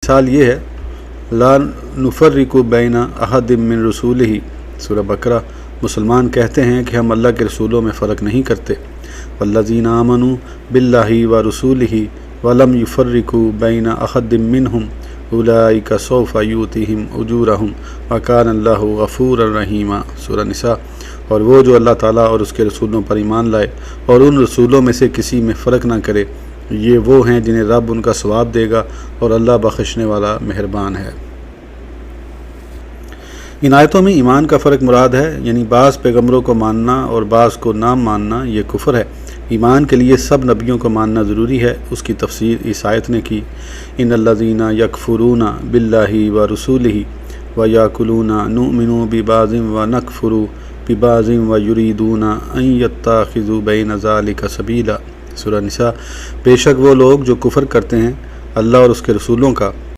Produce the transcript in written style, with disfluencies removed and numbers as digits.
مثال یہ ہے، لا نفرق بین احد من رسولہ، سورہ بقرہ۔ مسلمان کہتے ہیں کہ ہم اللہ کے رسولوں میں فرق نہیں کرتے۔ والذین آمنوا باللہ ورسولہ ولم یفرقوا بین احد منہم اولئک سوف یؤتیہم اجورہم وکان اللہ غفورا رحیما، سورہ نساء۔ اور وہ جو اللہ تعالیٰ اور اس کے رسولوں پر ایمان لائے اور ان رسولوں میں سے کسی میں فرق نہ کرے، یہ وہ ہیں جنہیں رب ان کا ثواب دے گا، اور اللہ بخشنے والا مہربان ہے۔ ان آیتوں میں ایمان کا فرق مراد ہے، یعنی بعض پیغمبروں کو ماننا اور بعض کو نہ ماننا یہ کفر ہے۔ ایمان کے لیے سب نبیوں کو ماننا ضروری ہے۔ اس کی تفسیر اس آیت نے کی، ان الذین یکفرون باللہ ورسولہ ویقولون نؤمن ببعض ونکفر ببعض ویریدون ان یتخذوا بین ذلک سبیلا، سورہ نساء۔ بے شک وہ لوگ جو کفر کرتے ہیں اللہ اور اس کے رسولوں کا